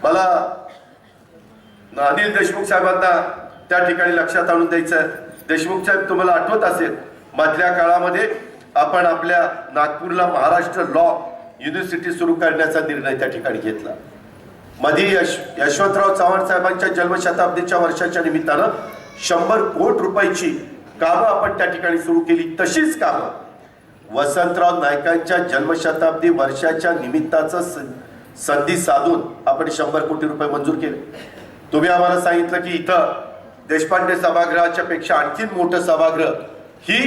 मला अनिल देशमुख साहेबांना त्या ठिकाणी लक्षात आणून द्यायचं. देशमुख साहेब, तुम्हाला आठवत असेल मधल्या काळामध्ये आपण आपल्या नागपूरला महाराष्ट्र लॉ युनिव्हर्सिटी सुरू करण्याचा निर्णय त्या ठिकाणी घेतला. मध्ये यशवंतराव चव्हाण साहेबांच्या जन्मशताब्दीच्या वर्षाच्या निमित्तानं 100 कोटी रुपयाची कामं आपण त्या ठिकाणी सुरू केली. तशीच कामं वसंतराव नाईकांच्या जन्मशताब्दी वर्षाच्या निमित्ताचं संधी साधून आपण 100 कोटी रुपये मंजूर केले. तुम्ही आम्हाला सांगितलं की इथं देशपांडे सभागृहाच्या पेक्षा आणखीन मोठं सभागृह ही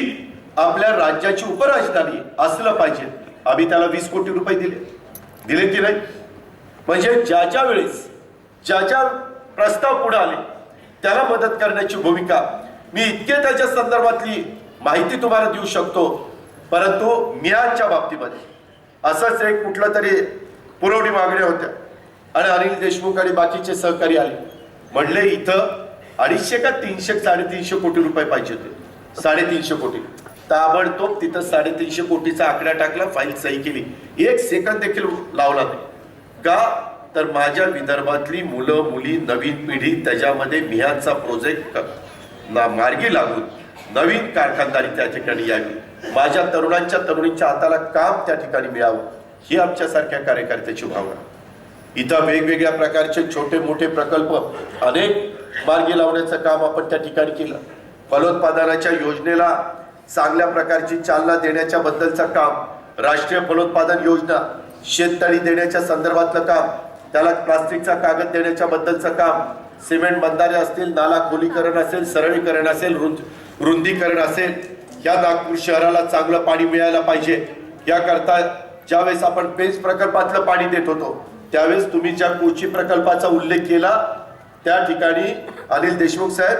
आपल्या राज्याची उपराजधानी असलं पाहिजे. आम्ही त्याला 20 कोटी रुपये दिले की नाही? म्हणजे ज्या वेळेस ज्या प्रस्ताव पुढे आले त्याला मदत करण्याची भूमिका. मी इतके त्याच्या संदर्भातली माहिती तुम्हाला देऊ शकतो. परंतु मियाच्या बाबतीमध्ये असंच एक कुठलं तरी पुरवणी मागण्या होत्या आणि अनिल देशमुख आणि बाकीचे सहकारी आले, म्हणले इथं 250 का 300 350 कोटी रुपये पाहिजे होते. 350 कोटी. ताबडतोब तिथं 350 कोटीचा आकडा टाकला, फाईल सही केली. 1 सेकंद देखील लावला नाही. का तर माझ्या विदर्भातली मुलं मुली नवीन पिढी त्याच्यामध्ये मिहानचा प्रोजेक्ट मार्गी लागून नवीन कारखानदारी त्या ठिकाणी यावी, माझ्या तरुणींच्या हाताला काम त्या ठिकाणी मिळावं, ही आमच्यासारख्या कार्यकर्त्याची भावना. इथं वेगवेगळ्या प्रकारचे छोटे मोठे प्रकल्प अनेक मार्गी लावण्याचं काम आपण त्या ठिकाणी केलं. फलोत्पादनाच्या योजनेला चांगल्या प्रकारची चालना देण्याच्या बद्दलचं काम, राष्ट्रीय फलोत्पादन योजना, शेततळी देण्याच्या संदर्भातलं काम, त्याला प्लास्टिकचा कागद देण्याच्या बद्दलचं काम, सिमेंट बंधारे असतील, नाला खोलीकरण असेल, सरळीकरण असेल, रुंदीकरण असेल, या नागपूर शहराला चांगलं पाणी मिळायला पाहिजे याकरता ज्यावेळेस आपण पेंच प्रकल्पातलं पाणी देत होतो त्यावेळेस तुम्ही ज्या कोची प्रकल्पाचा उल्लेख केला त्या ठिकाणी अनिल देशमुख साहेब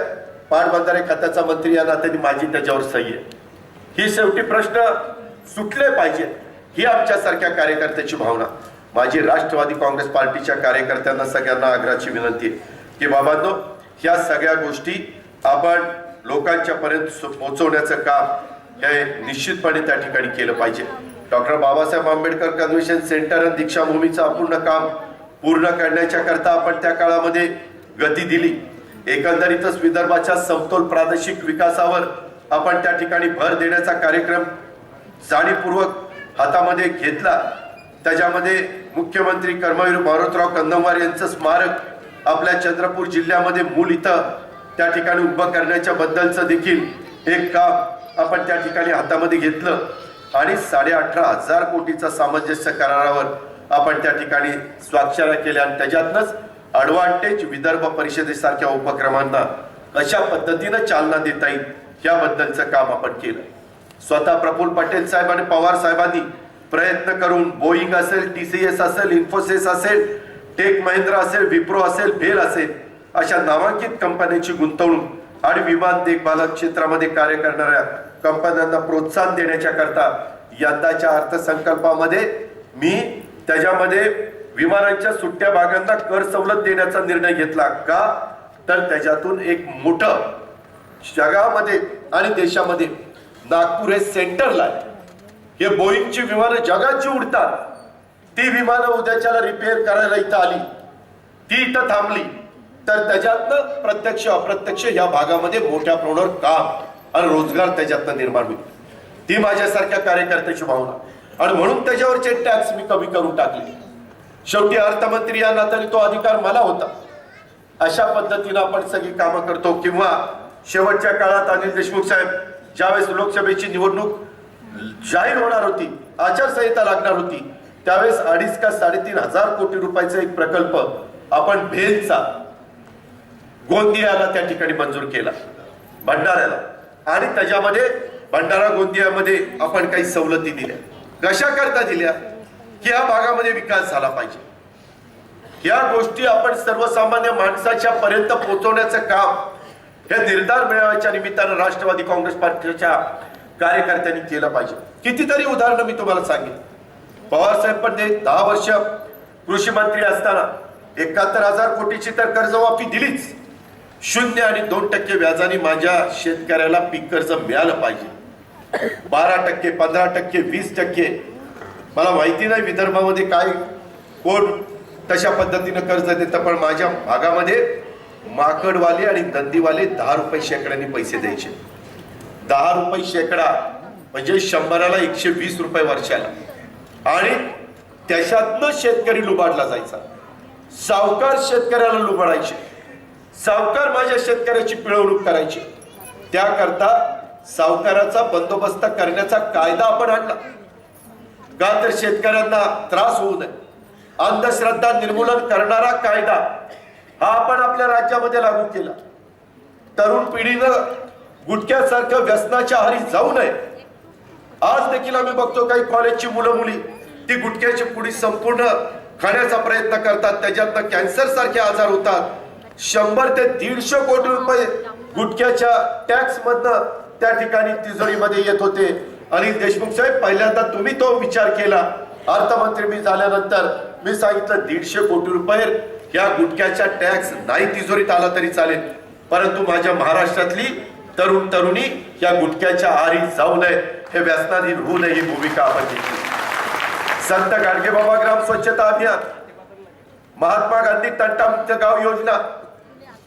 पाटबंधारे खात्याचा मंत्री या नात्याने माझी त्याच्यावर सही आहे. ही शेवटी प्रश्न सुटले पाहिजे ही आमच्यासारख्या कार्यकर्त्याची भावना. माझी राष्ट्रवादी काँग्रेस पार्टीच्या कार्यकर्त्यांना सगळ्यांना आग्रहाची विनंती आहे की बाबांनो, ह्या सगळ्या गोष्टी आपण लोकांच्या पर्यंत पोहोचवण्याचं काम हे निश्चितपणे त्या ठिकाणी केलं पाहिजे. Doctor Babasaheb Ambedkar convention centre आणि दीक्षाभूमीचं अपूर्ण काम पूर्ण करण्याच्या करता आपण त्या काळामध्ये गती दिली. एकंदरीतच विदर्भाच्या समतोल प्रादेशिक विकासावर आपण त्या ठिकाणी भर देण्याचा कार्यक्रम जाणीवपूर्वक हातामध्ये घेतला. त्याच्यामध्ये मुख्यमंत्री कर्मवीर मारुतराव कदमवार यांचं स्मारक आपल्या चंद्रपूर जिल्ह्यामध्ये मूल इथं त्या ठिकाणी उभं करण्याच्या बद्दलचं देखील एक काम आपण त्या ठिकाणी हातामध्ये घेतलं आणि 18,500 कोटीचा सामंजस्य करारावर आपण त्या ठिकाणी स्वाक्षऱ्या केल्या आणि त्याच्यातनंच ॲडव्हान्टेज विदर्भ परिषदेसारख्या उपक्रमांना कशा पद्धतीनं चालना देता येईल याबद्दलचं काम आपण केलं. स्वतः प्रफुल्ल पटेल साहेब आणि पवार साहेबांनी प्रयत्न करून बोईंग असेल, TCS असेल, इन्फोसिस असेल, टेक महिंद्रा असेल, विप्रो असेल, भेल असेल अशा नामांकित कंपन्यांची गुंतवणूक आणि विमान देखभाल क्षेत्रामध्ये कार्य करणाऱ्या कंपन्यांना प्रोत्साहन देण्याच्या करता यंदाच्या अर्थसंकल्पामध्ये मी त्याच्यामध्ये विमानांच्या सुट्ट्या भागांना कर सवलत देण्याचा निर्णय घेतला. का तर त्याच्यातून एक मोठं जगामध्ये आणि देशामध्ये नागपूर हे सेंटरला आहे. हे बोईंगची विमानं जगाची उडतात, ती विमानं उद्याच्याला रिपेअर करायला इथं आली, ती इथं थांबली तर त्याच्यातनं प्रत्यक्ष अप्रत्यक्ष या भागामध्ये मोठ्या प्रमाणावर काम आणि रोजगार त्याच्यातनं निर्माण होईल. ती माझ्यासारख्या कार्यकर्त्याची भावना आणि म्हणून त्याच्यावरचे टॅक्स मी कमी करून टाकले. शेवटी अर्थमंत्री या नात्याने तो अधिकार मला होता. अशा पद्धतीनं आपण सगळी कामं करतो. किंवा शेवटच्या काळात अनिल देशमुख साहेब ज्यावेळेस लोकसभेची निवडणूक जाहीर होणार होती, आचारसंहिता लागणार होती, त्यावेळेस 2.5 का 3.5 कोटी रुपयाचा एक प्रकल्प आपण भेलचा गोंदियाला त्या ठिकाणी मंजूर केला, भंडाऱ्याला, आणि त्याच्यामध्ये भंडारा गोंदियामध्ये आपण काही सवलती दिल्या. कशा करता दिल्या की या भागामध्ये विकास झाला पाहिजे. या गोष्टी आपण सर्वसामान्य माणसाच्या पर्यंत पोहोचवण्याचं काम हे निर्धार मेळाव्याच्या निमित्तानं राष्ट्रवादी काँग्रेस पार्टीच्या कार्यकर्त्यांनी केलं पाहिजे. कितीतरी उदाहरणं मी तुम्हाला सांगेन. पवार साहेब पण ते 10 वर्ष कृषी मंत्री असताना 71,000 कोटीची तर कर्जमाफी दिलीच. 0 आणि 2% व्याजाने माझ्या शेतकऱ्याला पीक कर्ज मिळालं पाहिजे. 12%, 15%, 20%, मला माहिती नाही विदर्भामध्ये काय कोण तशा पद्धतीनं कर्ज देतं. पण माझ्या भागामध्ये माकडवाले आणि नंदीवाले 10 रुपये शेकड्याने पैसे द्यायचे. 10 रुपये शेकडा म्हणजे 100ला 120 रुपये वर्षाला. आणि त्याच्यातनं शेतकरी लुबाडला जायचा. सावकार शेतकऱ्याला लुबाडायचे, सावकार माझ्या शेतकऱ्याची पिळवणूक करायची. त्याकरता सावकाराचा बंदोबस्त करण्याचा कायदा आपण आणला का तर शेतकऱ्यांना त्रास होऊ नये. अंधश्रद्धा निर्मूलन करणारा कायदा हा आपण आपल्या राज्यामध्ये लागू केला. तरुण पिढीनं गुटख्यासारखं व्यसनाच्या आहारी जाऊ नये. आज देखील आम्ही बघतो काही कॉलेजची मुलं मुली ती गुटख्याची पुडी संपूर्ण खाण्याचा प्रयत्न करतात. त्याच्यातनं कॅन्सर सारखे आजार होतात. 100 ते 150 कोटी रुपये गुटख्याच्या टॅक्स मधनं त्या ठिकाणी तिजोरीमध्ये येत होते. अनिल देशमुख साहेब, पहिल्यांदा तुम्ही तो विचार केला. अर्थमंत्री मी झाल्यानंतर मी सांगितलं 150 कोटी रुपये या गुटख्याच्या टॅक्स नाही तिजोरीत आला तरी चालेल, परंतु माझ्या महाराष्ट्रातली तरुण तरुणी या गुटख्याच्या आहारी जाऊ नये, हे व्यसनाधीन होऊ नये, ही भूमिका आपण घेतली. संत गाडगेबाबा ग्राम स्वच्छता अभियान, महात्मा गांधी तंटामुक्त गाव योजना,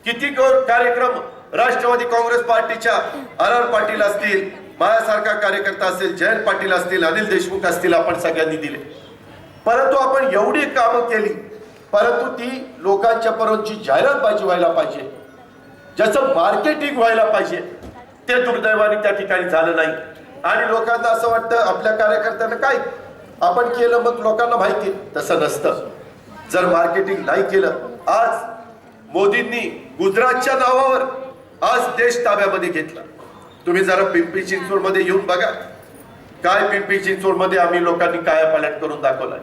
किती कार्यक्रम राष्ट्रवादी काँग्रेस पार्टीच्या आर पाटील असतील, माझ्यासारखा कार्यकर्ता असेल, जयंत पाटील असतील, अनिल देशमुख असतील, आपण सगळ्यांनी दिले. परंतु आपण एवढी कामं केली, परंतु ती लोकांच्या पर्यंतची जाहिरातबाजी व्हायला पाहिजे, ज्याचं मार्केटिंग व्हायला पाहिजे, ते दुर्दैवाने त्या ठिकाणी झालं नाही. आणि लोकांना असं वाटतं आपल्या कार्यकर्त्यांना काय आपण केलं मग लोकांना माहिती. तसं नसतं. जर मार्केटिंग नाही केलं, आज मोदींनी गुजरातच्या नावावर आज देश ताब्यामध्ये घेतला. तुम्ही जरा पिंपरी चिंचवड मध्ये येऊन बघा काय पिंपरी चिंचवड मध्ये आम्ही लोकांनी कायापालट करून दाखवलाय.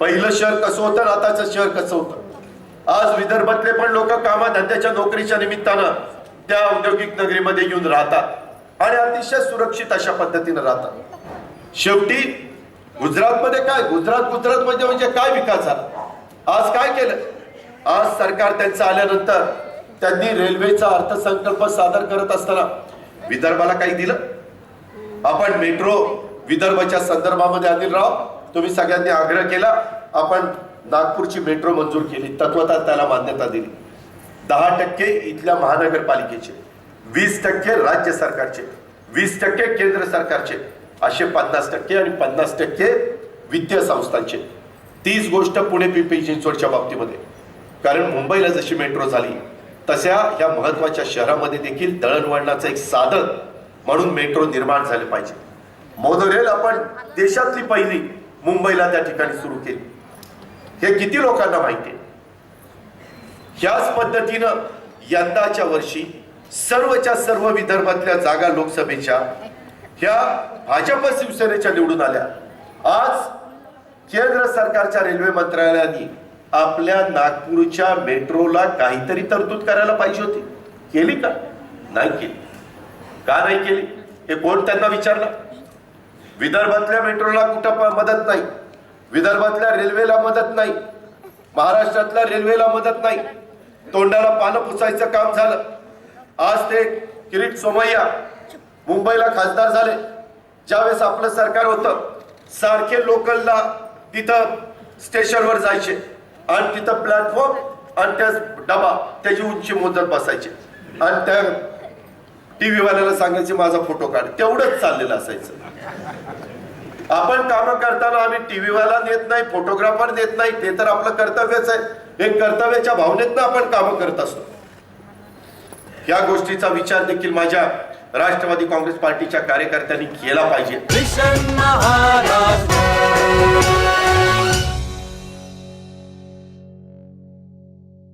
पहिलं शहर कसं होतं आणि आताचं शहर कसं होतं. आज विदर्भातले पण लोक कामाधंद्याच्या नोकरीच्या निमित्तानं त्या औद्योगिक नगरीमध्ये येऊन राहतात आणि अतिशय सुरक्षित अशा पद्धतीने राहतात. शेवटी गुजरातमध्ये काय, गुजरात म्हणजे काय विकास झाला. आज काय केलं, आज सरकार त्यांचं आल्यानंतर त्यांनी रेल्वेचा अर्थसंकल्प सादर करत असताना विदर्भाला काही दिलं. आपण मेट्रो विदर्भाच्या संदर्भामध्ये अनिल राव तुम्ही सगळ्यांनी आग्रह केला, आपण नागपूरची मेट्रो मंजूर केली, तत्वतः त्याला मान्यता दिली. 10% इथल्या महानगरपालिकेचे, 20% राज्य सरकारचे, 20% केंद्र सरकारचे, असे 50% आणि 50% वित्तीय संस्थांचे. तीच गोष्ट पुणे पिंपरी चिंचवडच्या बाबतीमध्ये. कारण मुंबईला जशी मेट्रो झाली तशा या महत्वाच्या शहरामध्ये देखील दळणवळणाचं एक साधन म्हणून मेट्रो निर्माण झाले पाहिजे. मोनोरेल आपण देशातली पहिली मुंबईला त्या ठिकाणी सुरू केली. हे किती लोकांना माहिती आहे. ह्याच पद्धतीनं यंदाच्या वर्षी सर्वच्या सर्व विदर्भातल्या जागा लोकसभेच्या ह्या भाजप शिवसेनेच्या निवडून आल्या. आज केंद्र सरकारच्या रेल्वे मंत्रालयाने आपल्या नागपूरच्या मेट्रोला काहीतरी तरतूद करायला पाहिजे होती. केली का? नाही केली. का नाही केली हे कोण त्यांना विचारलं? विदर्भातल्या मेट्रोला कुठं मदत नाही, विदर्भातल्या रेल्वेला मदत नाही, महाराष्ट्रातल्या रेल्वेला मदत नाही. तोंडाला पानं पुसायचं काम झालं. आज ते किरीट सोमय्या मुंबईला खासदार झाले. ज्यावेळेस आपलं सरकार होतं सारखे लोकलला तिथं स्टेशनवर जायचे आणि तिथं प्लॅटफॉर्म आणि त्या डबा त्याची उंची मोजत बसायचे आणि त्या टीव्ही वाल्याला सांगायचे माझा फोटो काढ. तेवढंच चाललेलं असायचं. आपण काम करताना आम्ही टीव्ही वाला नेत नाही, फोटोग्राफर नेत नाही, ते तर आपलं कर्तव्यच आहे. एक कर्तव्याच्या भावनेतनं आपण काम करत असतो. या गोष्टीचा विचार देखील माझ्या राष्ट्रवादी काँग्रेस पार्टीच्या कार्यकर्त्यांनी केला पाहिजे.